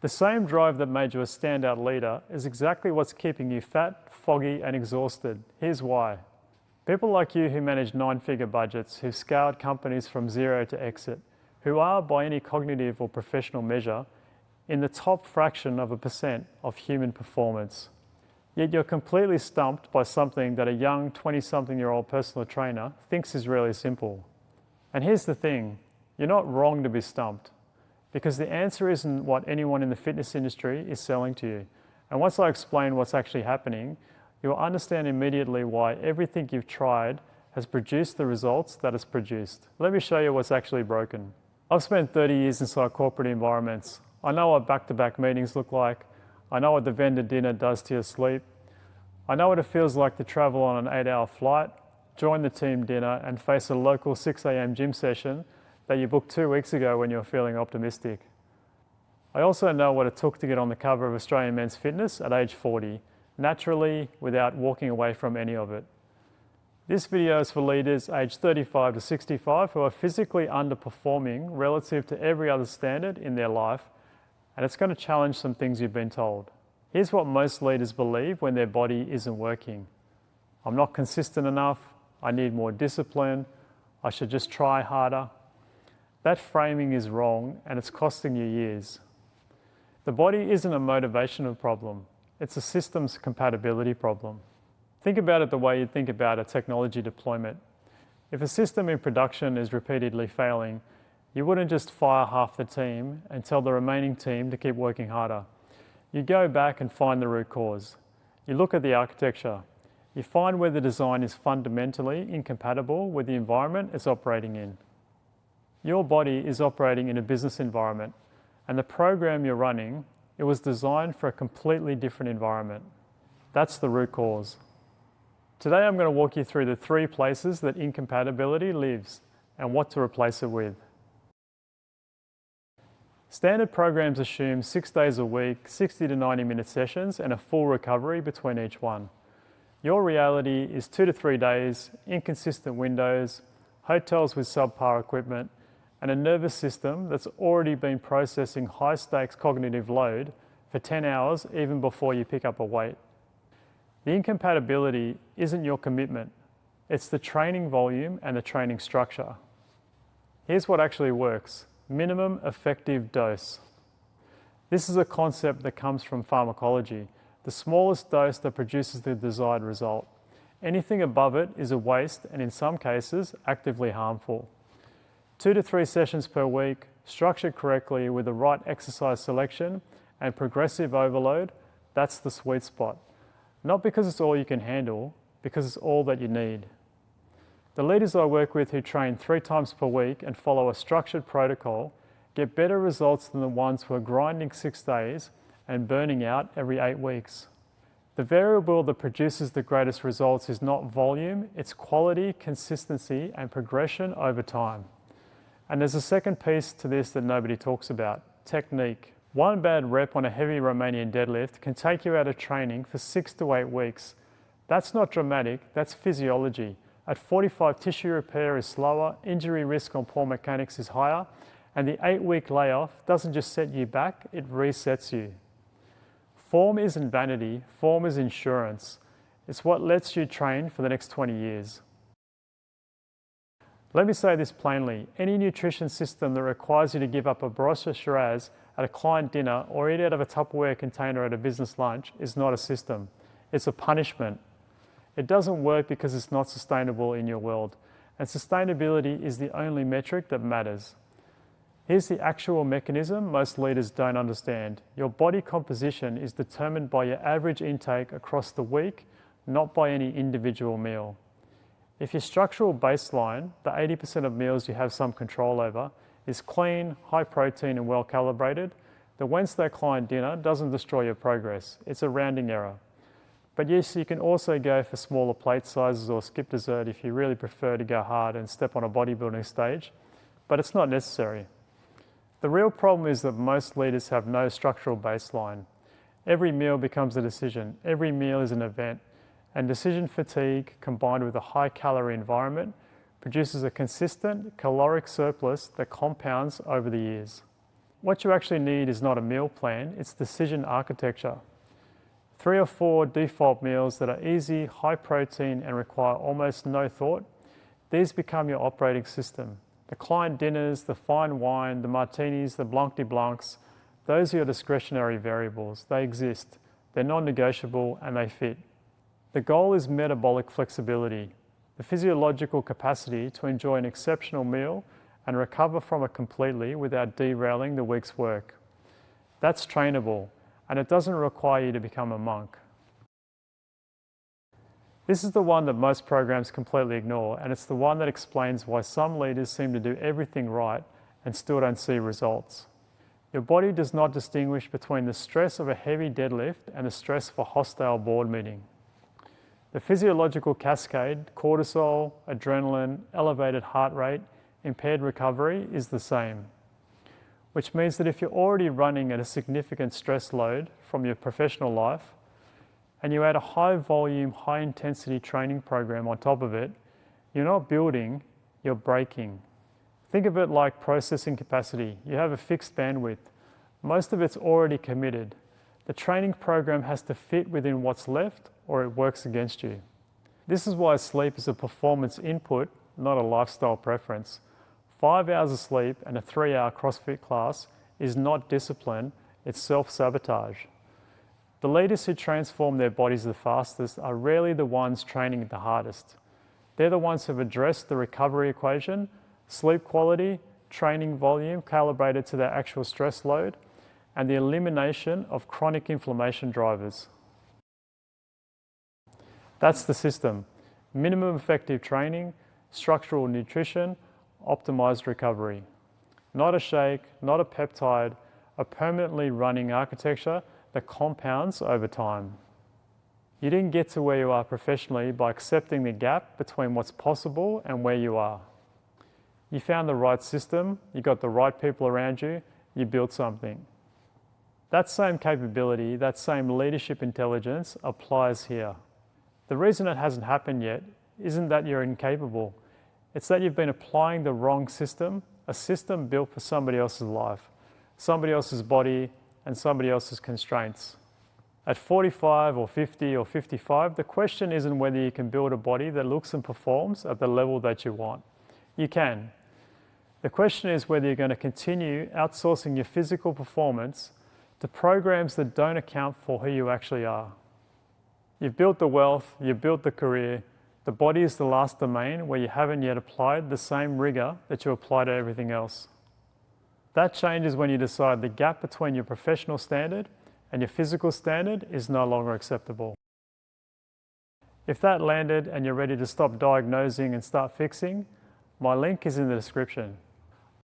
The same drive that made you a standout leader is exactly what's keeping you fat, foggy, and exhausted. Here's why. People like you who manage 9-figure budgets, who've scaled companies from zero to exit, who are, by any cognitive or professional measure, in the top fraction of a % of human performance. Yet you're completely stumped by something that a young 20-something-year-old personal trainer thinks is really simple. And here's the thing, you're not wrong to be stumped, because the answer isn't what anyone in the fitness industry is selling to you. And once I explain what's actually happening, you'll understand immediately why everything you've tried has produced the results that it's produced. Let me show you what's actually broken. I've spent 30 years inside corporate environments. I know what back-to-back meetings look like. I know what the vendor dinner does to your sleep. I know what it feels like to travel on an 8-hour flight, join the team dinner, and face a local 6 a.m. gym session that you booked 2 weeks ago when you were feeling optimistic. I also know what it took to get on the cover of Australian Men's Fitness at age 40, naturally, without walking away from any of it. This video is for leaders aged 35 to 65 who are physically underperforming relative to every other standard in their life, and it's going to challenge some things you've been told. Here's what most leaders believe when their body isn't working. I'm not consistent enough, I need more discipline, I should just try harder. That framing is wrong and it's costing you years. The body isn't a motivational problem. It's a systems compatibility problem. Think about it the way you think about a technology deployment. If a system in production is repeatedly failing, you wouldn't just fire half the team and tell the remaining team to keep working harder. You go back and find the root cause. You look at the architecture. You find where the design is fundamentally incompatible with the environment it's operating in. Your body is operating in a business environment, and the program you're running, it was designed for a completely different environment. That's the root cause. Today I'm going to walk you through the 3 places that incompatibility lives and what to replace it with. Standard programs assume 6 days a week, 60 to 90-minute sessions and a full recovery between each one. Your reality is 2 to 3 days, inconsistent windows, hotels with subpar equipment, and a nervous system that's already been processing high-stakes cognitive load for 10 hours even before you pick up a weight. The incompatibility isn't your commitment, it's the training volume and the training structure. Here's what actually works: minimum effective dose. This is a concept that comes from pharmacology, the smallest dose that produces the desired result. Anything above it is a waste and in some cases actively harmful. 2 to 3 sessions per week, structured correctly with the right exercise selection and progressive overload, that's the sweet spot. Not because it's all you can handle, because it's all that you need. The leaders I work with who train 3 times per week and follow a structured protocol get better results than the ones who are grinding 6 days and burning out every 8 weeks. The variable that produces the greatest results is not volume, it's quality, consistency, and progression over time. And there's a second piece to this that nobody talks about: technique. One bad rep on a heavy Romanian deadlift can take you out of training for 6 to 8 weeks. That's not dramatic, that's physiology. At 45, tissue repair is slower, injury risk on poor mechanics is higher, and the 8-week layoff doesn't just set you back, it resets you. Form isn't vanity, form is insurance. It's what lets you train for the next 20 years. Let me say this plainly, any nutrition system that requires you to give up a broche of Shiraz at a client dinner or eat out of a Tupperware container at a business lunch is not a system. It's a punishment. It doesn't work because it's not sustainable in your world, and sustainability is the only metric that matters. Here's the actual mechanism most leaders don't understand. Your body composition is determined by your average intake across the week, not by any individual meal. If your structural baseline, the 80% of meals you have some control over, is clean, high protein and well calibrated, the Wednesday client dinner doesn't destroy your progress. It's a rounding error. But yes, you can also go for smaller plate sizes or skip dessert if you really prefer to go hard and step on a bodybuilding stage, but it's not necessary. The real problem is that most leaders have no structural baseline. Every meal becomes a decision. Every meal is an event. And decision fatigue combined with a high-calorie environment produces a consistent caloric surplus that compounds over the years. What you actually need is not a meal plan, it's decision architecture. 3 or 4 default meals that are easy, high protein, and require almost no thought. These become your operating system. The client dinners, the fine wine, the martinis, the blanc de blancs, those are your discretionary variables. They exist. They're non-negotiable and they fit. The goal is metabolic flexibility, the physiological capacity to enjoy an exceptional meal and recover from it completely without derailing the week's work. That's trainable, and it doesn't require you to become a monk. This is the one that most programs completely ignore, and it's the one that explains why some leaders seem to do everything right and still don't see results. Your body does not distinguish between the stress of a heavy deadlift and the stress of a hostile board meeting. The physiological cascade, cortisol, adrenaline, elevated heart rate, impaired recovery is the same. Which means that if you're already running at a significant stress load from your professional life, and you add a high volume, high intensity training program on top of it, you're not building, you're breaking. Think of it like processing capacity. You have a fixed bandwidth. Most of it's already committed. The training program has to fit within what's left or it works against you. This is why sleep is a performance input, not a lifestyle preference. 5 hours of sleep and a 3-hour CrossFit class is not discipline, it's self-sabotage. The leaders who transform their bodies the fastest are rarely the ones training the hardest. They're the ones who have addressed the recovery equation, sleep quality, training volume calibrated to their actual stress load, and the elimination of chronic inflammation drivers. That's the system. Minimum effective training, structural nutrition, optimized recovery. Not a shake, not a peptide, a permanently running architecture that compounds over time. You didn't get to where you are professionally by accepting the gap between what's possible and where you are. You found the right system, you got the right people around you, you built something. That same capability, that same leadership intelligence applies here. The reason it hasn't happened yet isn't that you're incapable. It's that you've been applying the wrong system, a system built for somebody else's life, somebody else's body, and somebody else's constraints. At 45 or 50 or 55, the question isn't whether you can build a body that looks and performs at the level that you want. You can. The question is whether you're going to continue outsourcing your physical performance to programs that don't account for who you actually are. You've built the wealth, you've built the career. The body is the last domain where you haven't yet applied the same rigor that you apply to everything else. That changes when you decide the gap between your professional standard and your physical standard is no longer acceptable. If that landed and you're ready to stop diagnosing and start fixing, my link is in the description.